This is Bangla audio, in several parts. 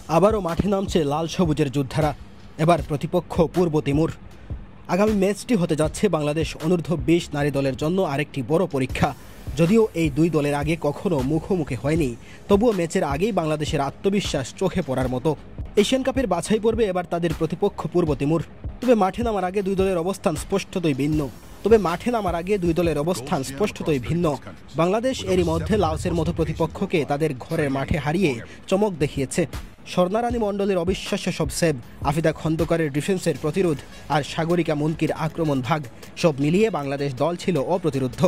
আবারও মাঠে নামছে লাল সবুজের যোদ্ধারা। এবার প্রতিপক্ষ পূর্ব তিমুর। আগামী ম্যাচটি হতে যাচ্ছে বাংলাদেশ অনূর্ধ্ব-20 নারী দলের জন্য আরেকটি বড় পরীক্ষা। যদিও এই দুই দলের আগে কখনো মুখোমুখি হয়নি, তবুও ম্যাচের আগেই বাংলাদেশের আত্মবিশ্বাস চোখে পড়ার মতো। এশিয়ান কাপের বাছাই পর্বে এবার তাদের প্রতিপক্ষ পূর্ব তিমুর। তবে মাঠে নামার আগে দুই দলের অবস্থান স্পষ্টতই ভিন্ন। বাংলাদেশ এরই মধ্যে লাওসের মতো প্রতিপক্ষকে তাদের ঘরের মাঠে হারিয়ে চমক দেখিয়েছে। স্বর্ণারানী মণ্ডলের অবিশ্বাস্য সব সেভ, আফিদা খন্দকারের ডিফেন্সের প্রতিরোধ আর সাগরিকা মুনকির আক্রমণ ভাগ, সব মিলিয়ে বাংলাদেশ দল ছিল অপ্রতিরোধ্য।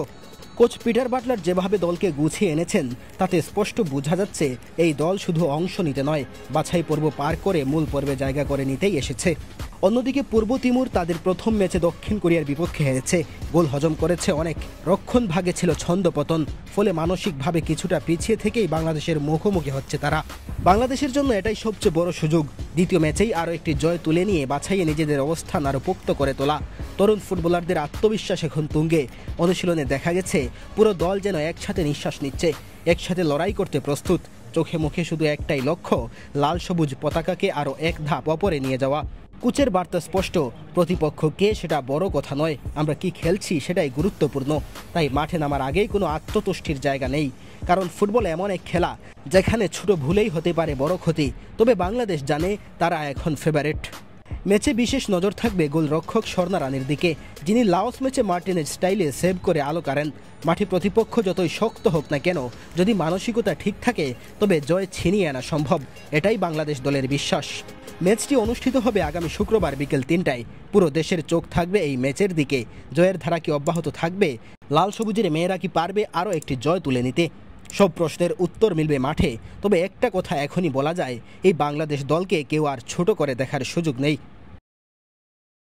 কোচ পিটার বাটলার যেভাবে দলকে গুছিয়ে এনেছেন, তাতে স্পষ্ট বোঝা যাচ্ছে এই দল শুধু অংশ নিতে নয়, বাছাই পর্ব পার করে মূল পর্বে জায়গা করে নিতেই এসেছে। অন্যদিকে পূর্ব তিমুর তাদের প্রথম ম্যাচে দক্ষিণ কোরিয়ার বিপক্ষে হেরেছে। গোল হজম করেছে অনেক, রক্ষণ ভাগে ছিল ছন্দপতন, ফলে মানসিকভাবে কিছুটা পিছিয়ে থেকেই বাংলাদেশের মুখোমুখি হচ্ছে তারা। বাংলাদেশের জন্য এটাই সবচেয়ে বড় সুযোগ, দ্বিতীয় ম্যাচেই আরও একটি জয় তুলে নিয়ে বাছাইয়ে নিজেদের অবস্থান আরও পোক্ত করে তোলা। তরুণ ফুটবলারদের আত্মবিশ্বাস এখন তুঙ্গে। অনুশীলনে দেখা গেছে পুরো দল যেন একসাথে নিঃশ্বাস নিচ্ছে, একসাথে লড়াই করতে প্রস্তুত। চোখে মুখে শুধু একটাই লক্ষ্য, লাল সবুজ পতাকাকে আরও এক ধাপ ওপরে নিয়ে যাওয়া। কোচের বার্তা স্পষ্ট, প্রতিপক্ষ কে সেটা বড় কথা নয়, আমরা কি খেলছি সেটাই গুরুত্বপূর্ণ। তাই মাঠে নামার আগেই কোনো আত্মতুষ্টির জায়গা নেই, কারণ ফুটবল এমন এক খেলা যেখানে ছোট ভুলেই হতে পারে বড় ক্ষতি। তবে বাংলাদেশ জানে তারা এখন ফেভারিট। ম্যাচে বিশেষ নজর থাকবে গোলরক্ষক স্বর্ণারানীর দিকে, যিনি লাওস ম্যাচে মার্টিনেজ স্টাইলে সেভ করে আলো কাড়েন। মাঠে প্রতিপক্ষ যতই শক্ত হোক না কেন, যদি মানসিকতা ঠিক থাকে তবে জয় ছিনিয়ে আনা সম্ভব, এটাই বাংলাদেশ দলের বিশ্বাস। ম্যাচটি অনুষ্ঠিত হবে আগামী শুক্রবার বিকেল 3টায়। পুরো দেশের চোখ থাকবে এই ম্যাচের দিকে। জয়ের ধারা কি অব্যাহত থাকবে? লাল সবুজের মেয়েরা কি পারবে আরও একটি জয় তুলে নিতে? সব প্রশ্নের উত্তর মিলবে মাঠে। তবে একটা কথা এখনই বলা যায়, এই বাংলাদেশ দলকে কেউ আর ছোট করে দেখার সুযোগ নেই।